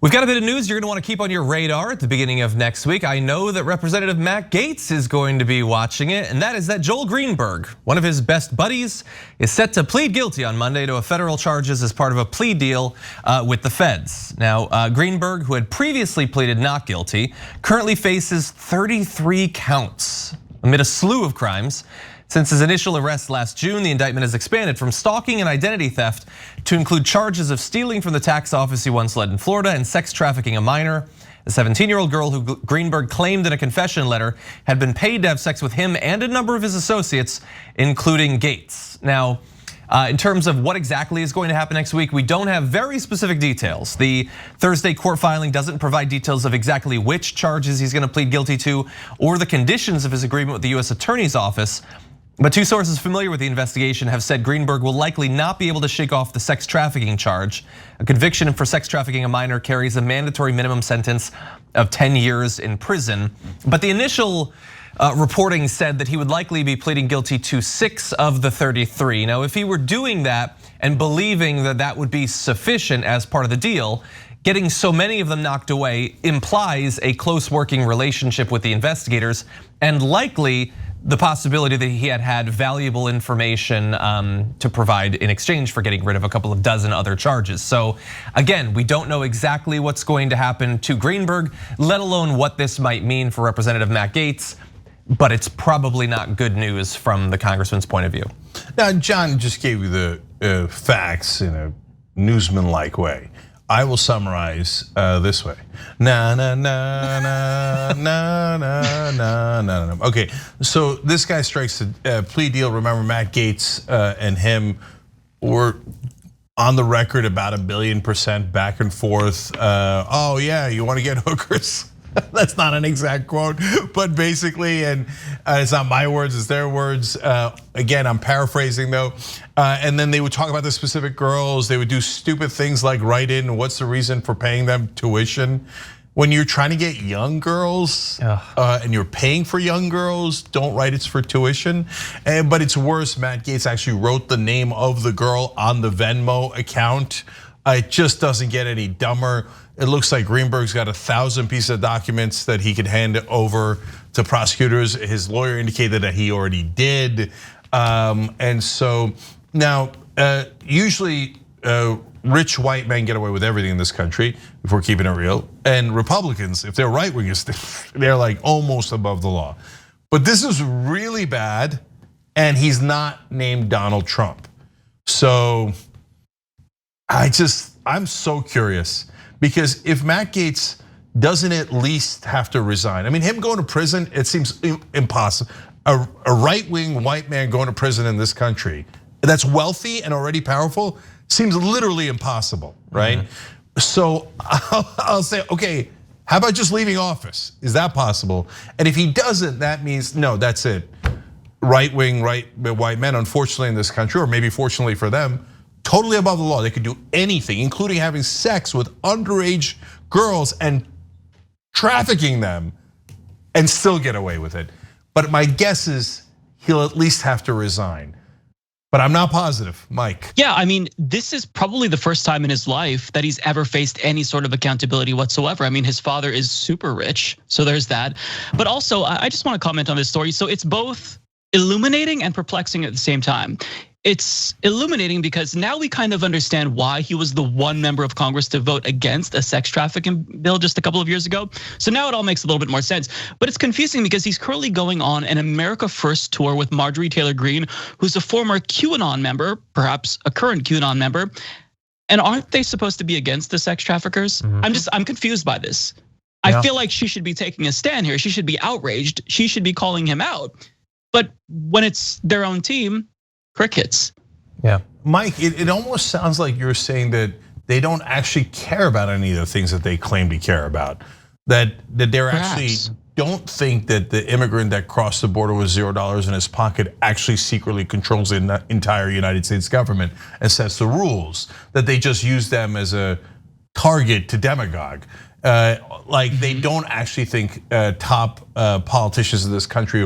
We've got a bit of news you're going to want to keep on your radar at the beginning of next week. I know that Representative Matt Gaetz is going to be watching it, and that is that Joel Greenberg, one of his best buddies, is set to plead guilty on Monday to federal charges as part of a plea deal with the feds. Now, Greenberg, who had previously pleaded not guilty, currently faces 33 counts amid a slew of crimes. Since his initial arrest last June, the indictment has expanded from stalking and identity theft to include charges of stealing from the tax office he once led in Florida and sex trafficking a minor. The 17-year-old girl who Greenberg claimed in a confession letter had been paid to have sex with him and a number of his associates, including Gaetz. Now, in terms of what exactly is going to happen next week, we don't have very specific details. The Thursday court filing doesn't provide details of exactly which charges he's going to plead guilty to or the conditions of his agreement with the US Attorney's Office. But two sources familiar with the investigation have said Greenberg will likely not be able to shake off the sex trafficking charge. A conviction for sex trafficking a minor carries a mandatory minimum sentence of 10 years in prison. But the initial reporting said that he would likely be pleading guilty to 6 of the 33. Now, if he were doing that and believing that that would be sufficient as part of the deal, getting so many of them knocked away implies a close working relationship with the investigators and likely the possibility that he had valuable information to provide in exchange for getting rid of a couple of dozen other charges. So again, we don't know exactly what's going to happen to Greenberg, let alone what this might mean for Representative Matt Gaetz, but it's probably not good news from the congressman's point of view. Now, John just gave you the facts in a newsman-like way. I will summarize this way. Na na na na na na na na. Okay, so this guy strikes a plea deal. Remember, Matt Gaetz and him were on the record about $1 billion back and forth. Oh yeah, you want to get hookers? That's not an exact quote, but basically, and it's not my words, it's their words. Again, I'm paraphrasing though. And then they would talk about the specific girls. They would do stupid things like write in, what's the reason for paying them tuition? When you're trying to get young girls and you're paying for young girls, don't write it's for tuition. But it's worse, Matt Gaetz actually wrote the name of the girl on the Venmo account. It just doesn't get any dumber. It looks like Greenberg's got 1,000 pieces of documents that he could hand over to prosecutors. His lawyer indicated that he already did. And so now, usually rich white men get away with everything in this country, if we're keeping it real. And Republicans, if they're right wingers, they're like almost above the law. But this is really bad, and he's not named Donald Trump. So I'm so curious. Because if Matt Gaetz doesn't at least have to resign, I mean, him going to prison, it seems impossible. A right-wing white man going to prison in this country that's wealthy and already powerful seems literally impossible, right? Mm-hmm. So I'll say, okay, how about just leaving office? Is that possible? And if he doesn't, that means, no, that's it. Right-wing, white men, unfortunately in this country, or maybe fortunately for them, totally above the law. They could do anything, including having sex with underage girls and trafficking them and still get away with it. But my guess is he'll at least have to resign. But I'm not positive, Mike. Yeah, I mean, this is probably the first time in his life that he's ever faced any sort of accountability whatsoever. I mean, his father is super rich, so there's that. But also, I just want to comment on this story. So it's both illuminating and perplexing at the same time. It's illuminating because now we kind of understand why he was the one member of Congress to vote against a sex trafficking bill just a couple of years ago. So now it all makes a little bit more sense. But it's confusing because he's currently going on an America First tour with Marjorie Taylor Greene, who's a former QAnon member, perhaps a current QAnon member. And aren't they supposed to be against the sex traffickers? Mm-hmm. I'm confused by this. Yeah. I feel like she should be taking a stand here. She should be outraged. She should be calling him out. But when it's their own team, crickets. Yeah, Mike, it almost sounds like you're saying that they don't actually care about any of the things that they claim to care about. That they're actually don't think that the immigrant that crossed the border with $0 in his pocket actually secretly controls the entire United States government and sets the rules. That they just use them as a target to demagogue. Like they don't actually think top politicians in this country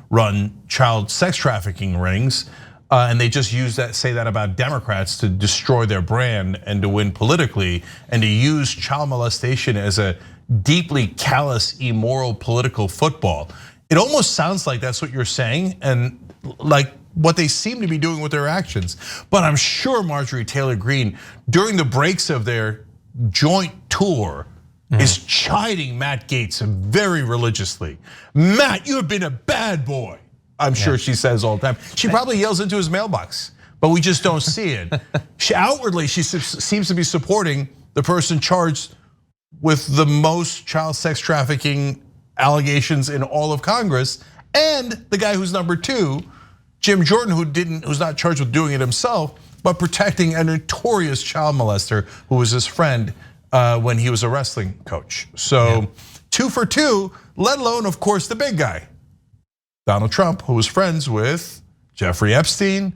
run child sex trafficking rings. And they just say that about Democrats to destroy their brand and to win politically, and to use child molestation as a deeply callous, immoral political football. It almost sounds like that's what you're saying, and like what they seem to be doing with their actions. But I'm sure Marjorie Taylor Greene, during the breaks of their joint tour, is chiding Matt Gaetz very religiously. Matt, you have been a bad boy. I'm sure she says all the time. She probably yells into his mailbox, but we just don't see it. Outwardly, she seems to be supporting the person charged with the most child sex trafficking allegations in all of Congress, and the guy who's number 2, Jim Jordan, who's not charged with doing it himself, but protecting a notorious child molester who was his friend when he was a wrestling coach. So 2 for 2, let alone, of course, the big guy, Donald Trump, who was friends with Jeffrey Epstein,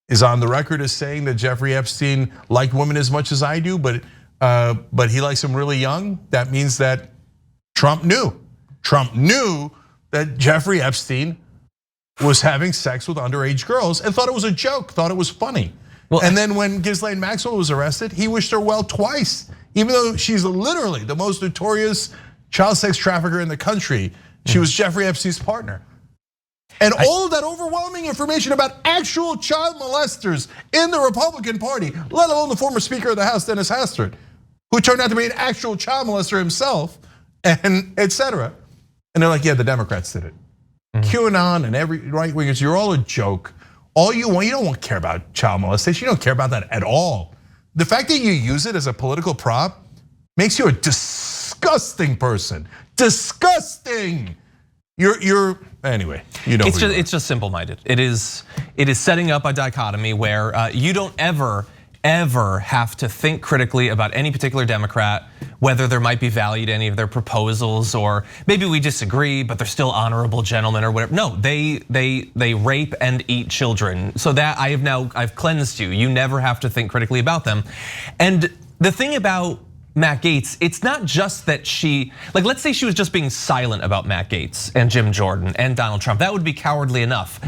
is on the record as saying that Jeffrey Epstein liked women as much as I do, but he likes them really young. That means that Trump knew. Trump knew that Jeffrey Epstein was having sex with underage girls and thought it was a joke, thought it was funny. Well, and then when Ghislaine Maxwell was arrested, he wished her well twice, even though she's literally the most notorious child sex trafficker in the country. She was Jeffrey Epstein's partner. And all of that overwhelming information about actual child molesters in the Republican Party, let alone the former Speaker of the House, Dennis Hastert, who turned out to be an actual child molester himself, and etc. And they're like, yeah, the Democrats did it. QAnon and every right wingers, you're all a joke. All you want, you don't care about child molestation. You don't care about that at all. The fact that you use it as a political prop makes you a disgusting person. Disgusting. You're anyway. You know. It's just simple-minded. It is setting up a dichotomy where you don't ever have to think critically about any particular Democrat, whether there might be value to any of their proposals, or maybe we disagree, but they're still honorable gentlemen or whatever. No, they rape and eat children. So that I've cleansed you. You never have to think critically about them. And the thing about Matt Gaetz, it's not just that let's say she was just being silent about Matt Gaetz and Jim Jordan and Donald Trump. That would be cowardly enough.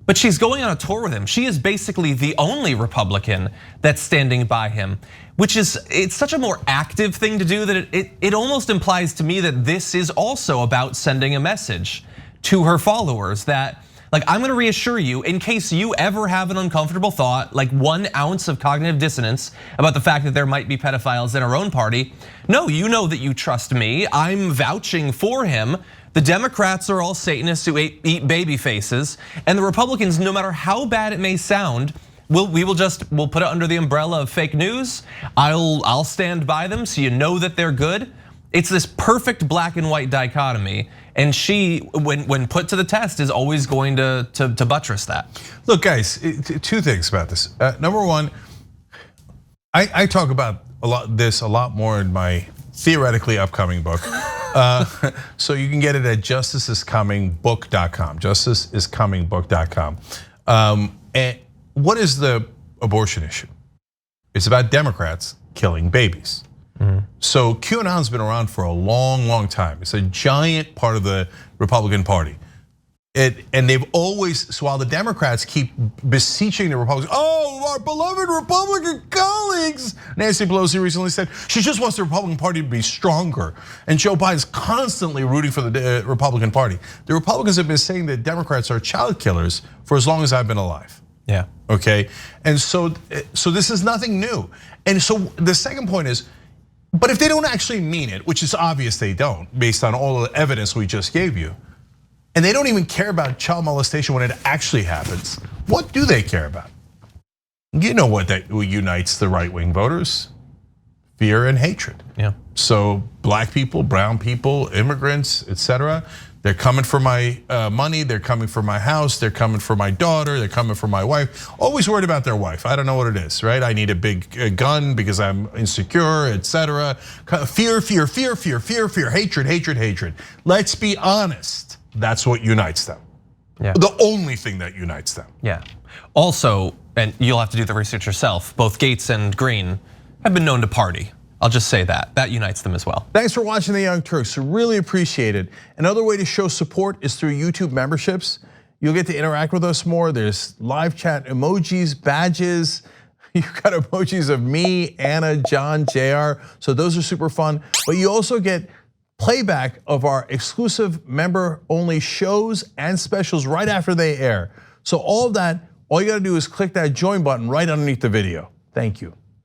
But she's going on a tour with him. She is basically the only Republican that's standing by him, it's such a more active thing to do that it almost implies to me that this is also about sending a message to her followers that, like, I'm gonna reassure you in case you ever have an uncomfortable thought, like 1 ounce of cognitive dissonance about the fact that there might be pedophiles in our own party. No, you know that you trust me. I'm vouching for him. The Democrats are all Satanists who eat baby faces, and the Republicans, no matter how bad it may sound, we'll put it under the umbrella of fake news. I'll stand by them so you know that they're good. It's this perfect black and white dichotomy, and she, when put to the test, is always going to buttress that. Look, guys, 2 things about this. Number 1, I talk about a lot more in my theoretically upcoming book. So you can get it at justiceiscomingbook.com. Justiceiscomingbook.com. And what is the abortion issue? It's about Democrats killing babies. So QAnon's been around for a long, long time. It's a giant part of the Republican Party. And they've always, so while the Democrats keep beseeching the Republicans, oh, our beloved Republican colleagues. Nancy Pelosi recently said she just wants the Republican Party to be stronger. And Joe Biden's constantly rooting for the Republican Party. The Republicans have been saying that Democrats are child killers for as long as I've been alive. Yeah. Okay, and so this is nothing new. And so the second point is, but if they don't actually mean it, which is obvious they don't, based on all the evidence we just gave you, and they don't even care about child molestation when it actually happens, what do they care about? You know what unites the right-wing voters? Fear and hatred. Yeah. So black people, brown people, immigrants, etc. They're coming for my money, they're coming for my house, they're coming for my daughter, they're coming for my wife. Always worried about their wife. I don't know what it is, right? I need a big gun because I'm insecure, etc. Fear, fear, fear, fear, fear, fear, hatred, hatred, hatred. Let's be honest. That's what unites them. Yeah. The only thing that unites them. Yeah. Also, and you'll have to do the research yourself, both Gaetz and Greene have been known to party. I'll just say that unites them as well. Thanks for watching the Young Turks, really appreciate it. Another way to show support is through YouTube memberships. You'll get to interact with us more. There's live chat emojis, badges. You've got emojis of me, Anna, John, JR. So those are super fun. But you also get playback of our exclusive member-only shows and specials right after they air. So all of that, all you gotta do is click that join button right underneath the video. Thank you.